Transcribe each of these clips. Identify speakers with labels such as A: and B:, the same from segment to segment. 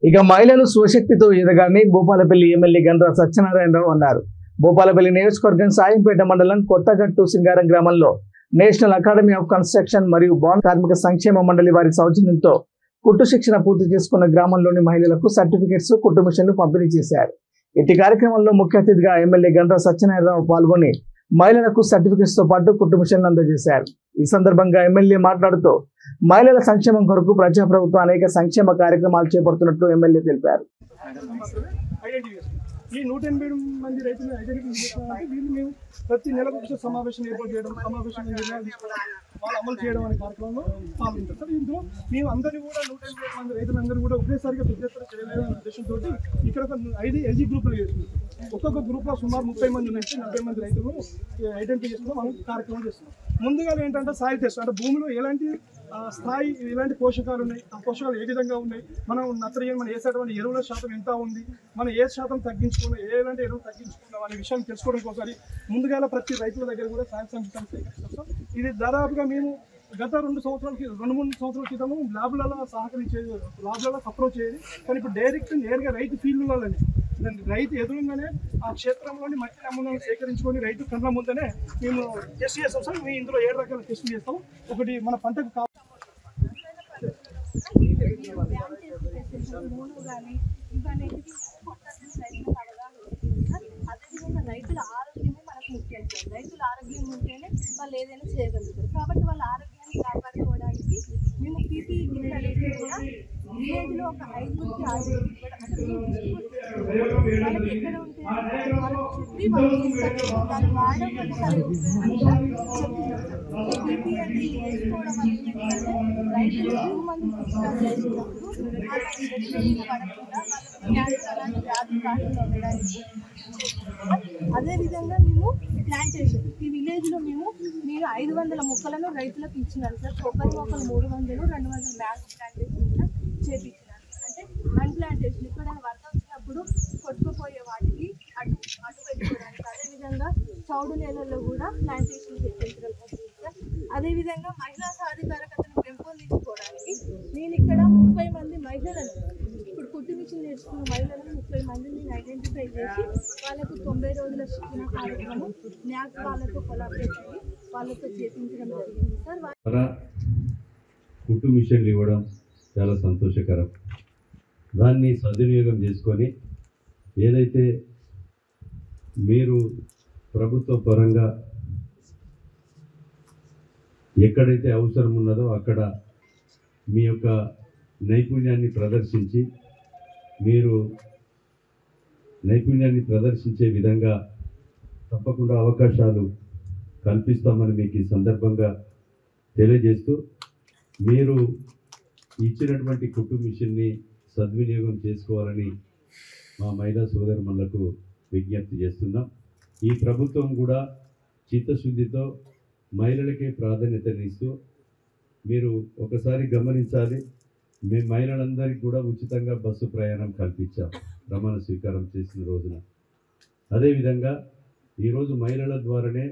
A: ఇక మహిళలు స్వశక్తితో ఎదగాలని భూపాలపల్లి ఎమ్మెల్యే గండ్ర సత్యనారాయణరావు అన్నారు. భూపాలపల్లి నియోజకవర్గం సాయంపేట మండలం కొత్తగట్టు సింగారం గ్రామంలో నేషనల్ అకాడమీ ఆఫ్ కన్స్ట్రక్షన్ మరియు బాండ్ కార్మిక సంక్షేమ మండలి వారి సౌజన్యంతో కుట్టు శిక్షణ పూర్తి చేసుకున్న గ్రామంలోని మహిళలకు సర్టిఫికెట్స్, కుట్టు మిషన్లు పంపిణీ చేశారు. ఇట్టి కార్యక్రమంలో ముఖ్య అతిథిగా ఎమ్మెల్యే గండ్ర సత్యనారాయణరావు పాల్గొని మహిళలకు సర్టిఫికెట్స్ తో పాటు కుట్టు మిషన్లు అందజేశారు. ఈ సందర్భంగా ఎమ్మెల్యే మాట్లాడుతూ మహిళల సంక్షేమం కొరకు ప్రజాప్రభుత్వం అనేక సంక్షేమ కార్యక్రమాలు చేపడుతున్నట్లు ఎమ్మెల్యే తెలిపారు.
B: ఈ 180 మంది రైతులను ఐడెంటిఫై చేసుకోవడానికి వీళ్ళు మేము ప్రతి నెలకు ఒక సమావేశం ఏర్పాటు చేయడం, సమావేశం నిర్ణయాలు తీసుకోవడం, వాళ్ళు అమలు చేయడం అనే కార్యక్రమంలో పాల్గొంటారు. సార్ ఇందులో మేము అందరినీ కూడా 180 మంది రైతులందరూ కూడా ఒకేసారిగా పెద్దెత్తున చేయలేదనే ఉద్దేశంతో ఇక్కడ ఒక 5 ఎల్జీ గ్రూపులు చేస్తున్నాం. ఒక్కొక్క గ్రూప్లో సుమారు 30 మంది నుంచి 40 మంది రైతులు ఐడెంటిఫై చేసుకుని మనం కార్యక్రమం చేస్తున్నాం. ముందుగా ఏంటంటే సాయిల్ టెస్ట్, అంటే భూమిలో ఎలాంటి స్థాయి, ఎలాంటి పోషకాలు ఉన్నాయి, ఆ పోషకాలు ఏ విధంగా ఉన్నాయి, మనం నత్రజని మనం వేసేటువంటి ఎరువుల శాతం ఎంత ఉంది, మనం ఏ శాతం తగ్గించుకున్నాం, ఎలాంటి ఎరువులు తగ్గించుకున్నాం అనే విషయాన్ని తెలుసుకోవడం కోసం ముందుగా ప్రతి రైతుల దగ్గర కూడా సాయిల్ సంస్థ సేకరిస్తాం. ఇది దాదాపుగా మేము గత 2-3 సంవత్సరాల క్రితము ల్యాబ్లలో అప్రోచ్ చేయాలి. కానీ ఇప్పుడు డైరెక్ట్ నేరుగా రైతు ఫీల్డ్లలోనే రైతు ఎదురుగానే ఆ క్షేత్రంలోని మట్టి నమూనాలను సేకరించుకొని రైతు కళ్ళ ముందనే మేము టెస్ట్ చేస్తాం. సార్ మేము ఇందులో 7 రకాల టెస్టులు చేస్తాం. ఒకటి మన పంటకు
C: రైతుల ఆరోగ్యమే మనకు ముఖ్యం. రైతుల ఆరోగ్యం ఉంటేనే వాళ్ళు ఏదైనా చేయగలుగుతారు. కాబట్టి వాళ్ళ ఆరోగ్యాన్ని కాపాడుకోవడానికి మేము పీపీఈ కిట్ అనేది కూడా విలేజ్లో ఒక 5 నుంచి 6 వాళ్ళకి ఎక్కడ ఉంటే వాళ్ళకి చెప్పి వాళ్ళు తీసుకొచ్చి దాన్ని వాడడం వల్ల చాలా ఉపయోగంగా చెప్తున్నారు. పీపీఈ అంటే వేసుకోవడం వల్ల ఏంటంటే రైతులు ఎక్కువ మంది తీసుకొని చేసినప్పుడు వాళ్ళకి ఎటువంటి పడకుండా వాళ్ళకి క్యాన్సర్ అలాంటి వ్యాధులు రాకుండా ఉండడానికి. అదేవిధంగా మేము ప్లాంటేషన్ ఈ విలేజ్లో మీరు 500 మొక్కలను రైతులకు ఇచ్చినారు సార్. కొబ్బరి మొక్కలు 300, 200 మ్యాంగో ప్లాంటేషన్ కూడా చేపించినారు. అంటే వన్ ప్లాంటేషన్ ఎక్కడైనా వరద వచ్చినప్పుడు కొట్టుకుపోయే వాటికి అడ్డు పెట్టుకోవడానికి. అదేవిధంగా చౌడు నేలల్లో కూడా ప్లాంటేషన్ చేయించడం అవుతుంది సార్. అదేవిధంగా మహిళా సాధికారకతను పెంపొందించుకోవడానికి నేను ఇక్కడ 30 మంది మహిళలను, ఇప్పుడు కుట్టు మిషన్ నేర్చుకున్న మహిళలను 30 మందిని ఐడెంటిఫై చేసి వాళ్ళకు 90 రోజుల శిక్షణ కార్యక్రమం న్యాక్ వాళ్ళతో కొలాబరేట్ అయ్యి వాళ్ళతో చేపించడం జరిగింది సార్.
D: కుట్టు మిషన్లు ఇవ్వడం చాలా సంతోషకరం. దాన్ని సద్వినియోగం చేసుకొని ఏదైతే మీరు ప్రభుత్వ పరంగా ఎక్కడైతే అవసరం ఉన్నదో అక్కడ మీ యొక్క నైపుణ్యాన్ని ప్రదర్శించి మీరు నైపుణ్యాన్ని ప్రదర్శించే విధంగా తప్పకుండా అవకాశాలు కల్పిస్తామని మీకు ఈ సందర్భంగా తెలియజేస్తూ మీరు ఇచ్చినటువంటి కుట్టు మిషన్ని సద్వినియోగం చేసుకోవాలని మా మహిళా సోదరులకు విజ్ఞప్తి చేస్తున్నాం. ఈ ప్రభుత్వం కూడా చిత్తశుద్ధితో మహిళలకే ప్రాధాన్యతనిస్తూ మీరు ఒకసారి గమనించాలి, మేము మహిళలందరికీ కూడా ఉచితంగా బస్సు ప్రయాణం కల్పించాం ప్రమాణ స్వీకారం చేసిన రోజున. అదేవిధంగా ఈరోజు మహిళల ద్వారానే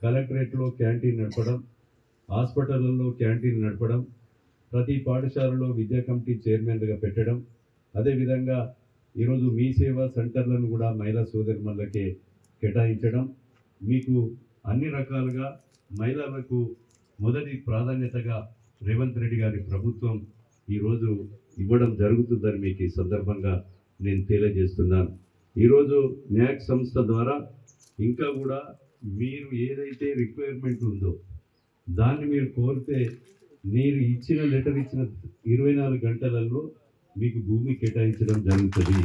D: కలెక్టరేట్లో క్యాంటీన్ నడపడం, హాస్పిటళ్ళల్లో క్యాంటీన్ నడపడం, ప్రతి పాఠశాలలో విద్యా కమిటీ చైర్మన్గా పెట్టడం, అదేవిధంగా ఈరోజు మీ సేవా సెంటర్లను కూడా మహిళా సోదరులకే కేటాయించడం, మీకు అన్ని రకాలుగా మహిళలకు మొదటి ప్రాధాన్యతగా రేవంత్ రెడ్డి గారి ప్రభుత్వం ఈరోజు ఇవ్వడం జరుగుతుందని మీకు ఈ సందర్భంగా నేను తెలియజేస్తున్నాను. ఈరోజు న్యాక్ సంస్థ ద్వారా ఇంకా కూడా మీరు ఏదైతే రిక్వైర్మెంట్ ఉందో దాన్ని మీరు కోరితే మీరు ఇచ్చిన లెటర్ ఇచ్చిన 24 గంటలలో మీకు భూమి కేటాయించడం జరుగుతుంది.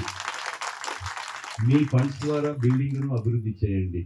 D: మీ ఫండ్స్ ద్వారా బిల్డింగ్ను అభివృద్ధి చేయండి.